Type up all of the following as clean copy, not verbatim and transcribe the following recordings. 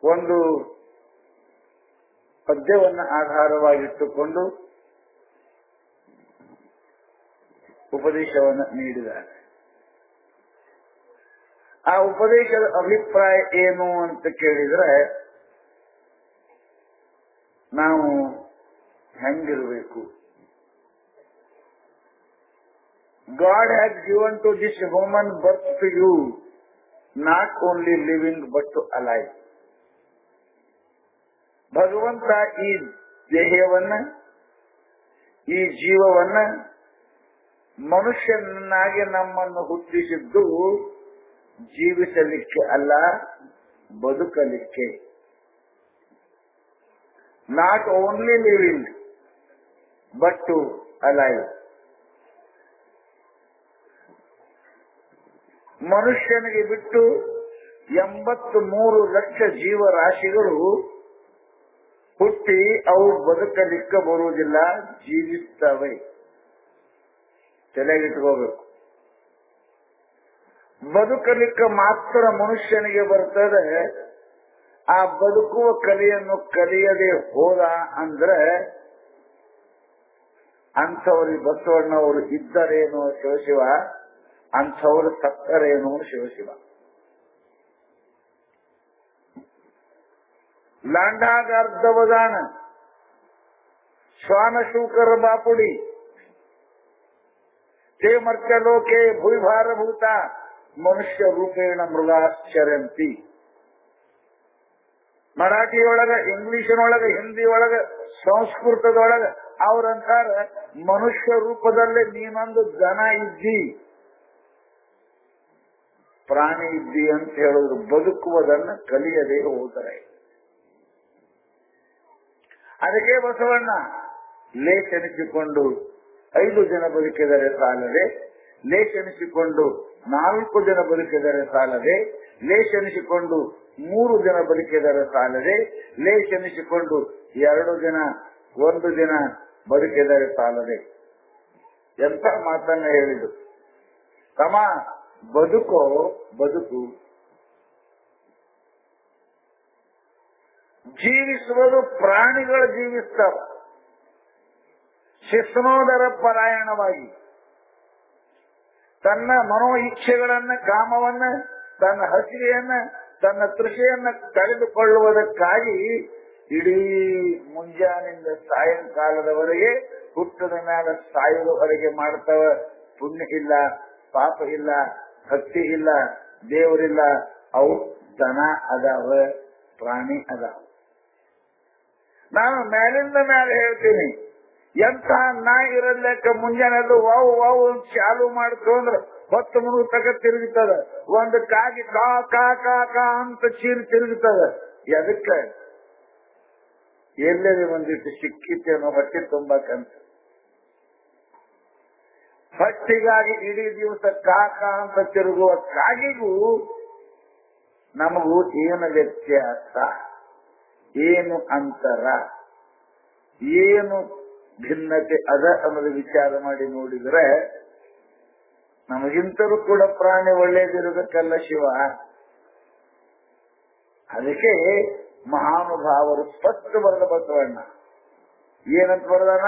ಒಂದು ಪದ್ಯವನ್ನು ಆಧಾರವಾಗಿಟ್ಟುಕೊಂಡು ಉಪದೇಶವನ್ನು ನೀಡಿದ್ದಾರೆ. ಆ ಉಪದೇಶದ ಅಭಿಪ್ರಾಯ ಏನು ಅಂತ ಕೇಳಿದ್ರೆ, ನಾವು ಹೆಂಗಿರಬೇಕು? God has given to this woman birth to you, not only living but to alive. ಭಗವಂತ ಈ ದೇಹವನ್ನ, ಈ ಜೀವವನ್ನ ಮನುಷ್ಯನಾಗಿ ನಮ್ಮನ್ನು ಹುಟ್ಟಿಸಿದ್ದು ಜೀವಿಸಲಿಕ್ಕೆ ಅಲ್ಲ, ಬದುಕಲಿಕ್ಕೆ. Not only living but to alive. ಮನುಷ್ಯನಿಗೆ ಬಿಟ್ಟು 83 ಲಕ್ಷ ಜೀವರಾಶಿಗಳು ಹುಟ್ಟಿ ಅವು ಬದುಕಲಿಕ್ಕೆ ಬರುವುದಿಲ್ಲ, ಜೀವಿಸ್ತವೆ. ತಲೆಗಿಟ್ಕೋಬೇಕು. ಬದುಕಲಿಕ್ಕೆ ಮಾತ್ರ ಮನುಷ್ಯನಿಗೆ ಬರ್ತದೆ. ಆ ಬದುಕುವ ಕಲೆಯನ್ನು ಕಲಿಯದೆ ಹೋದ ಅಂದ್ರೆ ಅಂಥವ್ರಿಗೆ ಬಸವಣ್ಣವರು ಇದ್ದರೇನೋ ಶಿವಶಿವ, ಅಂಥವರು ಸತ್ತರೇನೋ ಶಿವಶಿವ. लांडागार्धवदान श्वान शूकर बापुडी ते मर्त्यलोके भूभारभूता मनुष्य रूपेण मृगाश्चरंती. ಮರಾಠಿಯೊಳಗ, ಇಂಗ್ಲಿಷಿನೊಳಗ, ಹಿಂದಿಯೊಳಗ, ಸಂಸ್ಕೃತದೊಳಗ ಅವ್ರಂತಾರ ಮನುಷ್ಯ ರೂಪದಲ್ಲೇ ನೀನೊಂದು ದನ ಇದ್ದಿ, ಪ್ರಾಣಿ ಇದ್ದಿ ಅಂತ ಹೇಳಿದ್ರು. ಬದುಕುವುದನ್ನ ಕಲಿಯದೆ ಹೋದರೆ ಅದಕ್ಕೆ ಬಸವಣ್ಣ ಲೇಖನಿಸಿಕೊಂಡು 5 ದಿನ ಬದುಕಿದರೆ ಸಾಲದೆ, ಲೇಖನಿಸಿಕೊಂಡು 4 ದಿನ ಬದುಕಿದರೆ ಸಾಲದೆ, ಲೇಖನಿಸಿಕೊಂಡು 3 ದಿನ ಬದುಕಿದರೆ ಸಾಲದೆ, ಲೇಖನಿಸಿಕೊಂಡು 2 ದಿನ 1 ದಿನ ಬದುಕಿದರೆ ಸಾಲದೆ. ಎಂತ ಮಾತನ್ನ ಹೇಳಿದ್ರು. ತಮ್ಮ ಬದುಕೋ ಬದುಕು, ಜೀವಿಸುವುದು ಪ್ರಾಣಿಗಳು ಜೀವಿಸ್ತಾವ ಶಿಸ್ನೋದರ ಪರಾಯಣವಾಗಿ. ತನ್ನ ಮನೋ ಇಚ್ಛೆಗಳನ್ನ, ಕಾಮವನ್ನ, ತನ್ನ ಹಸಿವೆಯನ್ನ, ತನ್ನ ತೃಷೆಯನ್ನ ಕಳೆದುಕೊಳ್ಳುವುದಕ್ಕಾಗಿ ಇಡೀ ಮುಂಜಾನಿಂದ ಸಾಯಂಕಾಲದವರೆಗೆ ಹುಟ್ಟದ ಮೇಲೆ ಸಾಯುವವರೆಗೆ ಮಾಡ್ತಾವ. ಪುಣ್ಯ ಇಲ್ಲ, ಪಾಪ ಇಲ್ಲ, ಭಕ್ತಿ ಇಲ್ಲ, ದೇವರಿಲ್ಲ. ಅವು ದನ ಅದಾವ, ಪ್ರಾಣಿ ಅದಾವ. ನಾನು ಮೇಲಿಂದ ಮೇಲೆ ಹೇಳ್ತೀನಿ, ಎಂತ ನಾಯಿ ಇರಲಿಕ್ಕೆ ಮುಂಜಾನೆದ್ದು ವಾವು ವಾವು ಚಾಲು ಮಾಡ್ಕೊಂಡ್ರೆ 10 ಮುಳುಗು ತಕ ತಿರುಗುತ್ತದ. ಒಂದು ಕಾಗಿ ಕಾ ಕಾ ಕಾ ಕಾ ಅಂತ ಚೀರಿ ತಿರುಗುತ್ತದ. ಎದಕ್ಕೆ? ಎಲ್ಲೆಲ್ಲಿ ಒಂದಿಟ್ಟು ಸಿಕ್ಕಿತ್ತೇನೋ ಹೊಟ್ಟೆ ತುಂಬಕಂತ. ಹೊಟ್ಟಿಗಾಗಿ ಇಡೀ ದಿವಸ ಕಾ ಕಾ ಅಂತ ತಿರುಗುವ ಕಾಗಿಗೂ ನಮಗೂ ಏನು ವ್ಯತ್ಯಾಸ, ಏನು ಅಂತರ, ಏನು ಭಿನ್ನತೆ ಅದ ಅನ್ನೋದು ವಿಚಾರ ಮಾಡಿ ನೋಡಿದ್ರೆ ನಮಗಿಂತರೂ ಕೂಡ ಪ್ರಾಣಿ ಒಳ್ಳೇದಿರೋದಕ್ಕಲ್ಲ ಶಿವ. ಅದಕ್ಕೆ ಮಹಾನುಭಾವರು ಸ್ಪಷ್ಟ ಬರೆದ ಬಸವಣ್ಣ ಏನಂತ ಬರೆದಾನ?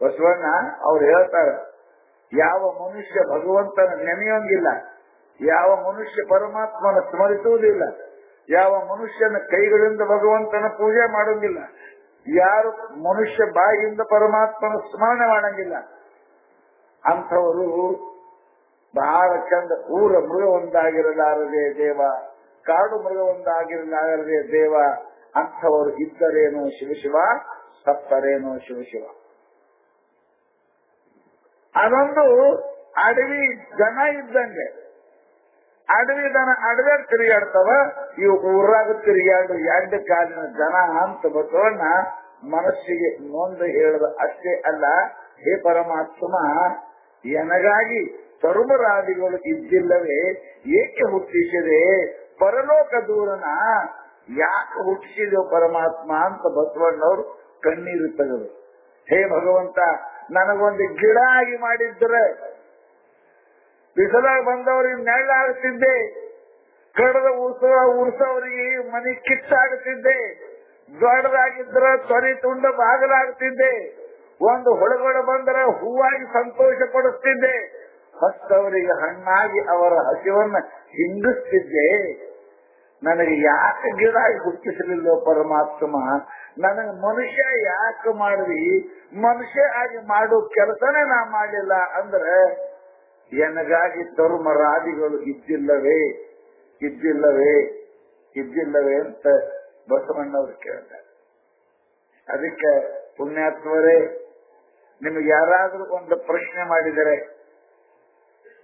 ಬಸವಣ್ಣ ಅವ್ರು ಹೇಳ್ತಾರ, ಯಾವ ಮನುಷ್ಯ ಭಗವಂತನ ನೆನೆಯೋಂಗಿಲ್ಲ, ಯಾವ ಮನುಷ್ಯ ಪರಮಾತ್ಮನ ಸ್ಮರಿಸುವುದಿಲ್ಲ, ಯಾವ ಮನುಷ್ಯನ ಕೈಗಳಿಂದ ಭಗವಂತನ ಪೂಜೆ ಮಾಡೋಂಗಿಲ್ಲ, ಯಾರು ಮನುಷ್ಯ ಬಾಯಿಯಿಂದ ಪರಮಾತ್ಮನ ಸ್ಮರಣೆ ಮಾಡಂಗಿಲ್ಲ, ಅಂಥವರು ಬಹಳ ಚಂದ. ಊರ ಮೃಗ ಒಂದಾಗಿರಲಾರದೆ ದೇವ, ಕಾಡು ಮೃಗ ಒಂದಾಗಿರಲಾರದೆ ದೇವ, ಅಂಥವರು ಇದ್ದರೇನೋ ಶಿವಶಿವ, ಸತ್ತರೇನೋ ಶಿವಶಿವ. ಅದೊಂದು ಅಡವಿ ದನ ಇದ್ದಂಗೆ. ಅಡವಿ ದನ ಅಡವ್ಯಾಗ ತಿರುಗಾಡ್ತಾವ, ಇವು ಊರಾಗ ತಿರುಗಾಡು 2 ಕಾಲಿನ ದನ ಅಂತ ಬಸವಣ್ಣ ಮನಸ್ಸಿಗೆ ನೊಂದು ಹೇಳದ ಅಷ್ಟೇ ಅಲ್ಲ. ಹೇ ಪರಮಾತ್ಮ, ಎನಗಾಗಿ ತರುಮರಾದಿಗಳು ಇದ್ದಿಲ್ಲವೇ, ಏಕೆ ಹುಟ್ಟಿಸಿದೆ? ಪರಲೋಕ ದೂರನ ಯಾಕೆ ಹುಟ್ಟಿಸಿದೆವು ಪರಮಾತ್ಮ ಅಂತ ಬಸವಣ್ಣವರು ಕಣ್ಣೀರು ತೆಗೆದು, ಹೇ ಭಗವಂತ, ನನಗೊಂದು ಗಿಡ ಆಗಿ ಮಾಡಿದ್ರೆ ಬಿಸಿಲಾಗ ಬಂದವರಿಗೆ ನೆರಳಾಗುತ್ತಿದ್ದೆ, ಕಡದ ಉರ್ಸೋರಿಗೆ ಮನಿ ಕಿಚ್ಚಾಗುತ್ತಿದ್ದೆ, ದೊಡ್ಡದಾಗಿದ್ರ ತೊರಿ ತುಂಡ ಬಾಗಲಾಗುತ್ತಿದ್ದೆ, ಒಂದು ಹುಳಗಳು ಬಂದರೆ ಹೂವಾಗಿ ಸಂತೋಷ ಪಡಿಸ್ತಿದ್ದೆ, ಹೊಸವರಿಗೆ ಹಣ್ಣಾಗಿ ಅವರ ಹಸಿವನ್ನ ಹಿಂಗಿಸ್ತಿದ್ದೆ. ನನಗೆ ಯಾಕೆ ಗಿಡ ಹುಟ್ಟಿಸಲಿಲ್ಲ ಪರಮಾತ್ಮ, ನನಗೆ ಮನುಷ್ಯ ಯಾಕೆ ಮಾಡಿದ್ರಿ, ಮನುಷ್ಯ ಆಗಿ ಮಾಡೋ ಕೆಲಸನೇ ನಾ ಮಾಡಲಿಲ್ಲ ಅಂದ್ರೆ ಎನಗಾಗಿ ತರುಮರಾದಿಗಳು ಇದ್ದಿಲ್ಲವೇ ಇದ್ದಿಲ್ಲವೇ ಇದ್ದಿಲ್ಲವೇ ಅಂತ ಬಸವಣ್ಣವ್ರು ಕೇಳ್ತಾರೆ. ಅದಕ್ಕೆ ಪುಣ್ಯಾತ್ಮರೇ, ನಿಮಗೆ ಯಾರಾದ್ರೂ ಒಂದು ಪ್ರಶ್ನೆ ಮಾಡಿದರೆ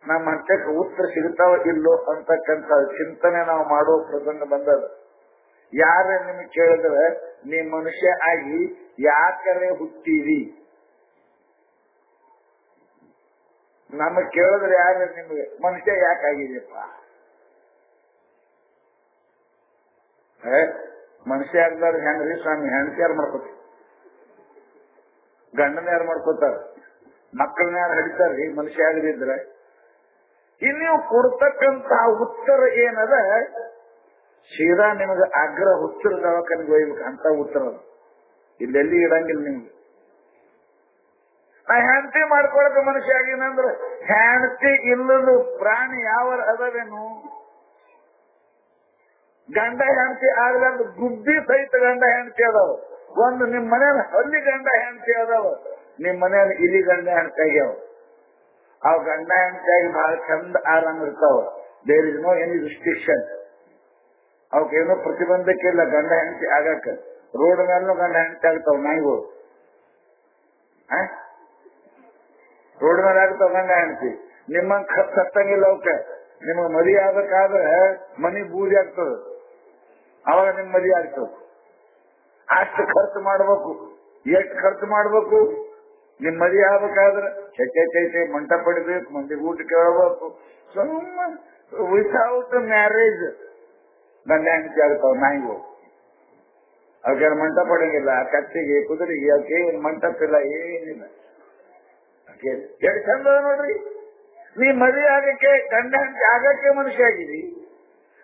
ನಮ್ಮ ಹಂತಕ್ಕೆ ಉತ್ತರ ಸಿಗ್ತಾವ ಇಲ್ಲೋ ಅಂತಕ್ಕಂಥ ಚಿಂತನೆ ನಾವು ಮಾಡೋ ಪ್ರಸಂಗ ಬಂದದ. ಯಾರ ನಿಮಗೆ ಕೇಳಿದ್ರೆ ನೀ ಮನುಷ್ಯ ಆಗಿ ಯಾಕರೆ ಹುಟ್ಟಿರಿ, ನಮಗ್ ಕೇಳಿದ್ರೆ ಯಾರು ನಿಮ್ಗೆ ಮನುಷ್ಯ ಯಾಕಾಗಿದೆಯಪ್ಪ, ಮನುಷ್ಯ ಆಗ್ಲಾರ್ದು ಹೆಂಗ್ರಿ ಸ್ವಾಮಿ, ಹೆಣ್ತಿ ಯಾರು ಮಾಡ್ಕೋತೀವಿ, ಗಂಡನ ಯಾರು ಮಾಡ್ಕೋತಾರ, ಮಕ್ಕಳನ್ನ ಯಾರು ಹಡಿತಾರ್ರಿ ಮನುಷ್ಯ ಆಗದಿದ್ರೆ. ನೀವು ಕೊಡ್ತಕ್ಕಂತ ಉತ್ತರ ಏನದ ಸೀದಾ ನಿಮಗೆ ಅಗ್ರ ಹುಚ್ಚರ ದವಾಖಾನೆಗೆ ಒಯ್ಬೇಕು ಅಂತ ಉತ್ತರ. ಇಲ್ಲೆಲ್ಲಿ ಇಡಂಗಿಲ್ಲ ನಿಮ್ಗೆ. ನಾ ಹೆಂಡತಿ ಮಾಡ್ಕೊಳಕ ಮನುಷ್ಯ ಆಗಿನಂದ್ರೆ ಹೆಂಡತಿ ಇಲ್ಲದ ಪ್ರಾಣಿ ಯಾವ ಅದವೇನು? ಗಂಡ ಹೆಂಡತಿ ಆಗ್ಲಾರ್ದು ಗುಬ್ಬಿ ಸಹಿತ ಗಂಡ ಹೆಂಡತಿ ಅದಾವ. ಒಂದು ನಿಮ್ ಮನೇಲಿ ಹಳ್ಳಿ ಗಂಡ ಹೆಂಡತಿ ಅದಾವ, ನಿಮ್ ಮನೇಲಿ ಇಲಿ ಗಂಡ ಹೆಂಡತಿ ಆಗ್ಯಾವ. ಅವ್ ಗಂಡ ಹೆಂಡತಿಯಾಗಿ ಬಹಳ ಚಂದ ಆರಾಮ ಇರ್ತಾವ. There is no any restriction. ಅವಕ್ಕೇನೋ ಪ್ರತಿಬಂಧಕ್ಕೆ ಇಲ್ಲ ಗಂಡ ಹೆಂಡತಿ ಆಗಕ್ಕ. ರೋಡ್ ಮೇಲೂ ಗಂಡ ಹೆಂಡತಿ ಆಗ್ತಾವ ನಾಯಿಗಳು, ರೋಡ್ ಮೇಲೆ ಆಗ್ತಾವ ಗಂಡ ಹೆಂಡತಿ. ನಿಮ್ಮಂಗ್ ಸತ್ತಂಗಿಲ್ಲ ಅವಕ್ಕೆ. ನಿಮಗ್ ಮದಿ ಆಗ್ಬೇಕಾದ್ರೆ ಮನಿ ಬೂದಿ ಆಗ್ತದ, ಅವಾಗ ನಿಮ್ ಮದಿ ಆಗ್ತದ. ಅಷ್ಟು ಖರ್ಚು ಮಾಡ್ಬೇಕು. ಎಷ್ಟು ಖರ್ಚು ಮಾಡ್ಬೇಕು? ನಿಮ್ ಮದಿ ಆಗ್ಬೇಕಾದ್ರೆ ಚೈತೆ ಮಂಟಪ ಪಡಿಬೇಕು, ಮಂದಿ ಊಟ ಕೇಳಬೇಕು. ಸುಮ್ಮ ವಿತೌಟ್ ಮ್ಯಾರೇಜ್ ಗಂಡ ಹೆಂಡತಿ ಆಗ್ತಾವ ನಾಯಿಗಳು. ಅವಕ್ಕೆ ಮಂಟಪ ಪಡಂಗಿಲ್ಲ, ಕತ್ತಿಗೆ ಕುದುರೆಗೆ ಅವಕ್ಕೆ ಏನ್ ಮಂಟಪ ಇಲ್ಲ, ಏನಿಲ್ಲ. ಎಷ್ಟು ಚಂದ ನೋಡ್ರಿ. ನೀ ಮದುವೆ ಆಗಕ್ಕೆ ಗಂಡ ಹೆಂಡತಿ ಆಗಕ್ಕೆ ಮನುಷ್ಯ ಆಗಿರಿ.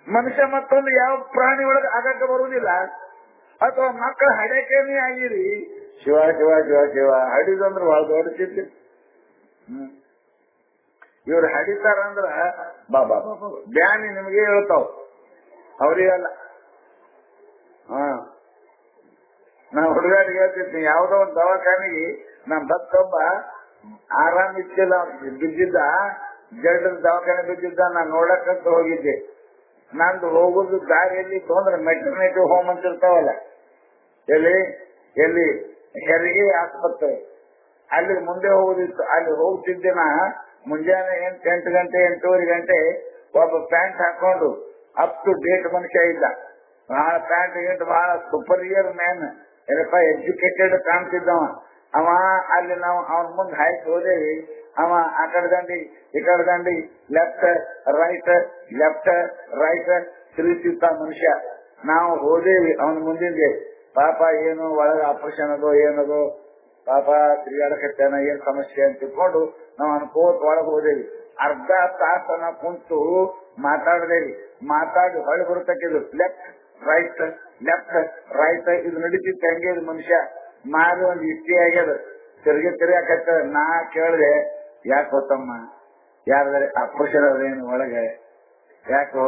ಮನುಷ್ಯ ಮತ್ತೊಂದು ಯಾವ ಪ್ರಾಣಿ ಒಳಗೆ ಆಗಕ್ಕೆ ಬರುವುದಿಲ್ಲ. ಅಥವಾ ಮಕ್ಕಳ ಹಡಕೆ ನೀ ಆಗಿರಿ. ಶಿವ ಶಿವ ಶಿವ ಶಿವ ಹಡಿದಂದ್ರೆ ಬಹಳ ದೊಡ್ಡ ಚಿಂತೆ. ಇವ್ರು ಹಡಿತಾರಂದ್ರ ಬಾಬಾ ಬ್ಯಾನಿ ನಿಮಗೆ ಹೇಳ್ತಾವ, ಅವ್ರಿಗಲ್ಲ. ನಾ ಹುಡುಗಾರಿಗೆ ಹೇಳ್ತಿರ್ತೀನಿ, ಯಾವ್ದೋ ಒಂದು ದವಾಖಾನೆಗೆ ನಮ್ ಭಕ್ತೊಬ್ಬ ಆರಾಮ್ ಇತ್ತಿಲ್ಲ, ಬಿದ್ದಿದ್ದ, ಜಡ್ರ ದವಾಖಾನೆ ಬಿದ್ದಿದ್ದ. ನಾನ್ ನೋಡಕ್ಕಂತ ಹೋಗಿದ್ದೆ. ನಂದು ಹೋಗುದು ದಾರಿಯಲ್ಲಿ ತೊಂದ್ರೆ ಮೆಟರ್ನಿಟಿ ಹೋಮ್ ಅಂತ ಇರ್ತಾವಲ್ಲ, ಎಲ್ಲಿ ಹೆರಿಗೆ ಆಸ್ಪತ್ರೆ, ಅಲ್ಲಿ ಮುಂದೆ ಹೋಗುದಿತ್ತು. ಅಲ್ಲಿ ಹೋಗ್ತಿದ್ದೆ ನಾ ಮುಂಜಾನೆ 8 ಗಂಟೆ 8:30 ಗಂಟೆ. ಒಬ್ಬ ಪ್ಯಾಂಟ್ ಹಾಕೊಂಡು ಅಪ್ ಟು ಡೇಟ್ ಮನುಷ್ಯ ಇದ್ದ. ಬಹಳ ಪ್ಯಾಂಟ್ ಗಿಂಟ್ ಬಹಳ ಸುಪೀರಿಯರ್ ಮ್ಯಾನ್, ಏನಪ್ಪ ಎಜುಕೇಟೆಡ್ ಕಾಣ್ತಿದ್ದವ ಅವ. ಅಲ್ಲಿ ನಾವು ಅವನ ಮುಂದೆ ಹಾಕಿ ಹೋದೇವಿ. ಅವ ಆ ಕಡೆ ದಂಡಿ ಈ ಕಡೆ ದಂಡಿ, ಲೆಫ್ಟ್ ರೈಟ್ ತಿರುಗಿಸಿತ್ತ ಮನುಷ್ಯ. ನಾವು ಹೋದೇವಿ ಅವನ ಮುಂದಿಂದೆ. ಪಾಪ ಏನು ಒಳಗ ಆಪರೇಷನ್ ಅದೋ ಏನದೋ, ಪಾಪ ತಿರುಗಾಡಕತ್ತೇನ, ಏನ್ ಸಮಸ್ಯೆ ಅಂತ ತಿಳ್ಕೊಂಡು ನಾವು ಅನ್ಕೋತ ಒಳಗೆ ಹೋದೇವಿ. ಅರ್ಧ ತಾಸನ ಕುಂತು ಮಾತಾಡದೇವಿ. ಮಾತಾಡಿ ಹೊಳೆ ಬರುತ್ತಕ್ಕಿದ್ರು ಲೆಫ್ಟ್ ರೈಟ್ ಇದು ನಡೀತಿತ್ತು. ಹಂಗೆ ಮನುಷ್ಯ ಮಾರಿ ಒಂದು ಇಷ್ಟಿ ಆಗ್ಯದ, ತಿರುಗಾಕತ್ತ. ನಾ ಕೇಳಿದೆ, ಯಾಕೆ ಗೊತ್ತಮ್ಮ, ಯಾರ್ದಾರೆ ಆಪರೇಷನ್ ಅದೇನು ಒಳಗೆ, ಯಾಕೋ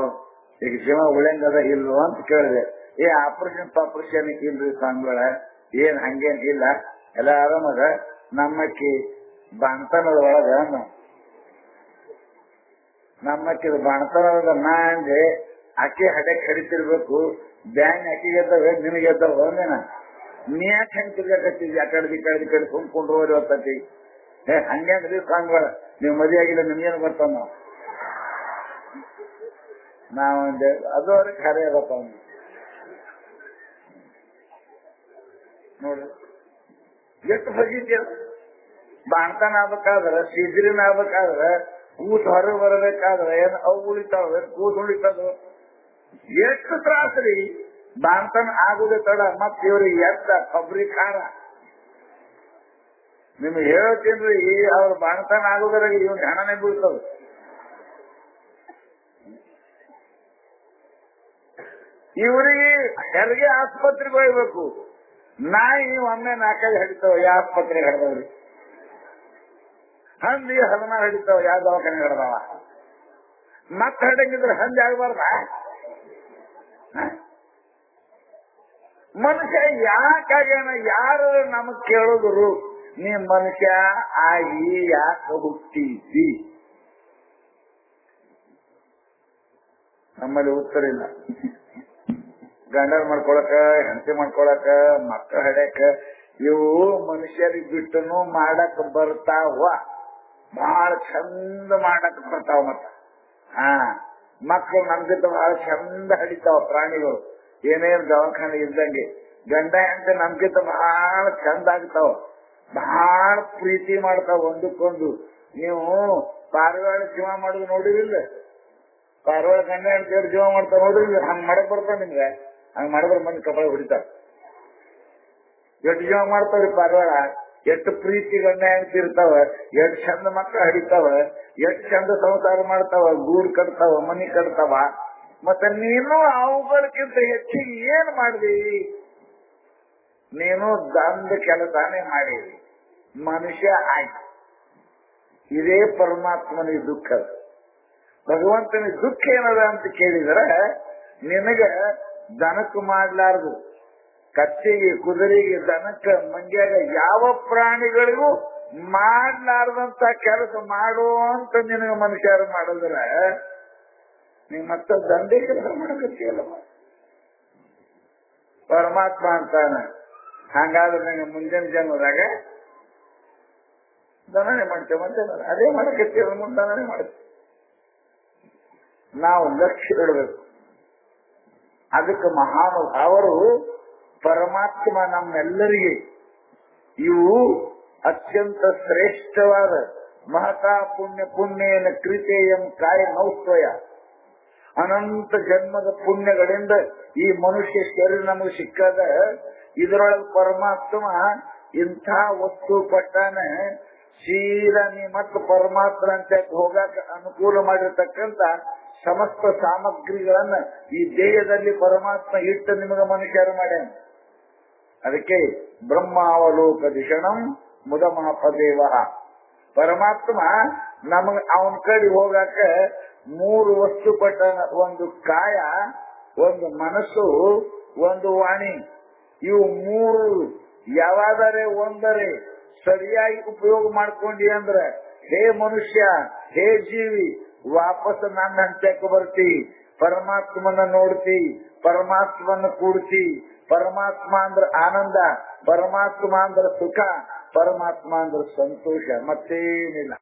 ಈಗ ಜೀವ ಉಳಿಯಂಗದ ಇಲ್ವೋ ಅಂತ ಕೇಳಿದೆ. ಆಪರೇಷನ್ ಇಲ್ರಿ ಸ್ವಾಮಿಗಳ, ಏನ್ ಹಂಗೇನ್ ಇಲ್ಲ, ಎಲ್ಲ ಆರಾಮದ. ನಮ್ಮಕ್ಕಿ ಬಾಣ್ತನದ ಒಳಗ ನಮ್ಮಕ್ಕಿದ ಬಾಣ್ತನದ ನಾ ಅಂದ್ರೆ ಅಕ್ಕಿ ಹಡಕ್ ಹಡಿತಿರ್ಬೇಕು. ಬ್ಯಾಂಕ್ ಅಕ್ಕಿಗೆದ್ದವೆ ನಿನಗೆದ್ದವ ಅಂದೇನ. ನೀ ಯಾಕೆ ಹೆಂಗ್ ತಿರ್ಗಾಕತ್ತಿದ್ವಿ? ಆ ಕಡೆ ಈ ಕಡೆ ಕುಂತ್ಕೊಂಡು ಹೋರಿ ಹೊತ್ತತಿ. ಹಂಗ್ರಿ ಸ್ವಾಮಿಗಳ, ನೀವು ಮದುವೆ ಆಗಿಲ್ಲ, ನಿಮ್ಗೇನು ಬರ್ತಾವ ನಾವೊಂದೇ ಅದು ಅವ್ರಿಗೆ ಖರೆ ಇರಪ್ಪ ನೋಡ್ರಿ. ಎಷ್ಟು ಬಜಿದ್ಯ ಬಾಣ್ತಾನ ಆಗ್ಬೇಕಾದ್ರೆ, ಸಿದ್ರಿನ ಆಗ್ಬೇಕಾದ್ರೆ, ಕೂತ್ ಹೊರಗೆ ಬರಬೇಕಾದ್ರೆ ಏನ್ ಅವು ಉಳಿತಾವ, ಕೂತ್ ಉಳಿತದ. ಎಷ್ಟು ತ್ರಾಸ್ರಿ ಬಾಣ್ತಾನ ಆಗುದೇ ತಡ. ಮತ್ ಇವ್ರಿಗೆ ಎತ್ತ ಕೊಬ್ಬರಿ ಖಾರ. ನಿಮ್ಗೆ ಹೇಳ್ತೀನ್ರಿ, ಅವ್ರ ಬಾಣ್ತಾನ ಆಗುದ್ರಾಗ ಇವ್ನ ಹಣನೇ ಬೀಳ್ತದ. ಇವರಿಗೆ ಹೆರಿಗೆ ಆಸ್ಪತ್ರೆಗೆ ಹೋಗ್ಬೇಕು. ನಾಯಿ ಒಮ್ಮೆ 4 ಹಿಡಿತಾವ, ಯಾವ ಆಸ್ಪತ್ರೆಗೆ ಹಿಡ್ದವ್ರಿ? ಹಂದಿ 16 ಹಿಡಿತಾವ, ಯಾವ ದವಾಖಾನೆ ಹಿಡ್ದಾವ? ಮತ್ತ ಹಿಡಂಗಿದ್ರೆ ಹಂದಿ ಆಗ್ಬಾರ್ದ? ಮನುಷ್ಯ ಯಾಕಾಗ್ಯಾನ? ಯಾರು ನಮಗ್ ಕೇಳಿದ್ರು ನೀ ಮನುಷ್ಯ ಆಗಿ ಯಾಕೆ ಹುಟ್ಟಿದ್ದಿ? ನಮ್ಮಲ್ಲಿ ಉತ್ತರ ಇಲ್ಲ. ಗಂಡನ್ ಮಾಡ್ಕೊಳಕ, ಹೆಂಡತಿ ಮಾಡ್ಕೊಳಕ, ಮಕ್ಕಳ ಹಡ್ಯಾಕ, ಇವು ಮನುಷ್ಯರಿಗೆ ಬಿಟ್ಟನು ಮಾಡಕ್ ಬರ್ತಾವ. ಬಹಳ ಚಂದ ಮಾಡಕ್ ಬರ್ತಾವ. ಮತ್ತ ಮಕ್ಕಳು ನಮ್ಗಿಂತ ಬಹಳ ಚಂದ ಹಡಿತಾವ. ಪ್ರಾಣಿಗಳು ಏನೇನ್ ದವಾಖಾನೆ ಇದ್ದಂಗೆ ಗಂಡ ಹೆಂಡತಿ ನಮ್ಗಿಂತ ಬಹಳ ಚಂದ ಆಗ್ತಾವ. ಬಹಳ ಪ್ರೀತಿ ಮಾಡ್ತಾವ ಒಂದಕ್ಕೊಂದು. ನೀವು ಪಾರಿವಾಳ ಜೀವ ಮಾಡುದು ನೋಡಿದಿಲ್ಲ? ಪಾರಿವಾಳ ಗಂಡ ಹೆಂಡತಿಯವ್ರು ಜೀವ ಮಾಡ್ತಾವ ನೋಡಿದಿಲ್ಲ? ಹಂಗ್ ಮಾಡಕ್ ಬರ್ತಾವ ನಿಮ್ಗೆ? ಹಂಗ್ ಮಾಡಿದ್ರೆ ಮಂದಿ ಕಪಾಳ ಹೊಡಿತಾರ. ಎಷ್ಟು ಜೀವ ಮಾಡ್ತಾವ್ರಿ ಪಾರಿವಾಳ. ಎಷ್ಟು ಪ್ರೀತಿ ಗಂಡ ಹೆಂಡತಿ ಇರ್ತಾವ, ಎಷ್ಟು ಚಂದ ಮಕ್ಕಳು ಹಡಿತಾವ, ಎಷ್ಟು ಚಂದ ಸಂಸಾರ ಮಾಡ್ತಾವ, ಗೂಡು ಕಟ್ತಾವ, ಮನಿ ಕಟ್ತಾವ. ಮತ್ತೆ ನೀನು ಅವುಗಳಕ್ಕಿಂತ ಹೆಚ್ಚಿಗೆ ಏನ್ ಮಾಡಿದಿ? ನೀನು ದಂದ ಕೆಲಸನೇ ಮಾಡಿದಿ, ಮನುಷ್ಯ ಆಯ್ತು. ಇದೇ ಪರಮಾತ್ಮನಿಗೆ ದುಃಖ. ಭಗವಂತನಿಗೆ ದುಃಖ ಏನದ ಅಂತ ಕೇಳಿದ್ರೆ, ನಿನಗ ದನಕ್ಕೆ ಮಾಡ್ಲಾರ್ದು, ಕಚ್ಚೆಗೆ, ಕುದುರೆಗೆ, ದನಕ್ಕ, ಮಂಗ್ಯಾಗ ಯಾವ ಪ್ರಾಣಿಗಳಿಗೂ ಮಾಡ್ಲಾರ್ದಂತ ಕೆಲಸ ಮಾಡುವಂತ ನಿನಗ ಮನುಷ್ಯರು ಮಾಡಿದ್ರೆ ನೀ ಮತ್ತೆ ದಂಧೆ ಕೆಲಸ ಮಾಡಕತ್ತಿಯಲ್ಲ. ಪರಮಾತ್ಮ ಅಂತಾನ, ಹಂಗಾದ್ರೆ ನಂಗೆ ಮುಂದಿನ ಜನ್ಮದಾಗ ದನನೆ ಮಾಡ್ತೇವೆ. ಮತ್ತೆ ಅದೇ ಮಾಡಕತ್ತೀವಿ, ದನನೆ ಮಾಡ್ತೇವೆ. ನಾವು ಲಕ್ಷ್ಯ ಇಡಬೇಕು. ಅದಕ್ಕೆ ಮಹಾನುಭಾವರು ಪರಮಾತ್ಮ ನಮ್ಮೆಲ್ಲರಿಗೆ ಇವು ಅತ್ಯಂತ ಶ್ರೇಷ್ಠವಾದ ಮಹತಾ ಪುಣ್ಯೇನ ಕೃತೇಯಂ ಕಾಯ ನೌಸ್ವಯ, ಅನಂತ ಜನ್ಮದ ಪುಣ್ಯಗಳಿಂದ ಈ ಮನುಷ್ಯ ಶರೀರ ನಮಗೆ ಸಿಕ್ಕದ. ಇದರೊಳಗೆ ಪರಮಾತ್ಮ ಇಂಥ ವಸ್ತು ಕೊಟ್ಟಾನ. ಸೀದಾ ನೀ ಮತ್ತು ಪರಮಾತ್ಮ ಅಂತ ಹೋಗಾಕ ಅನುಕೂಲ ಮಾಡಿರ್ತಕ್ಕಂಥ ಸಮಸ್ತ ಸಾಮಗ್ರಿಗಳನ್ನ ಈ ದೇಹದಲ್ಲಿ ಪರಮಾತ್ಮ ಇಟ್ಟು ನಿಮಗೆ ಮನುಷ್ಯರು ಮಾಡ್ಯಾನ. ಅದಕ್ಕೆ ಬ್ರಹ್ಮಾವಲೋಕ ದಿಶಣಂ ಮುದಮಹಪದೇವ. ಪರಮಾತ್ಮ ನಮಗ ಅವನ ಕಡೆ ಹೋಗಾಕ 3 ವಸ್ತು ಕೊಟ್ಟಾನ. ಒಂದು ಕಾಯ, ಒಂದು ಮನಸ್ಸು, ಒಂದು ವಾಣಿ. ಇವು 3 ಯಾವಾದರೆ ಒಂದರೆ ಸರಿಯಾಗಿ ಉಪಯೋಗ ಮಾಡ್ಕೊಂಡಿ ಅಂದ್ರೆ, ಹೇ ಮನುಷ್ಯ, ಹೇ ಜೀವಿ, ವಾಪಸ್ ನನ್ನ ಹಂಚಕ್ಕೆ ಬರ್ತಿ, ಪರಮಾತ್ಮನ ನೋಡ್ತಿ, ಪರಮಾತ್ಮನ ಕೂಡ್ತಿ. ಪರಮಾತ್ಮ ಅಂದ್ರೆ ಆನಂದ, ಪರಮಾತ್ಮ ಅಂದ್ರೆ ಸುಖ, ಪರಮಾತ್ಮ ಅಂದ್ರೆ ಸಂತೋಷ, ಮತ್ತೇನಿಲ್ಲ.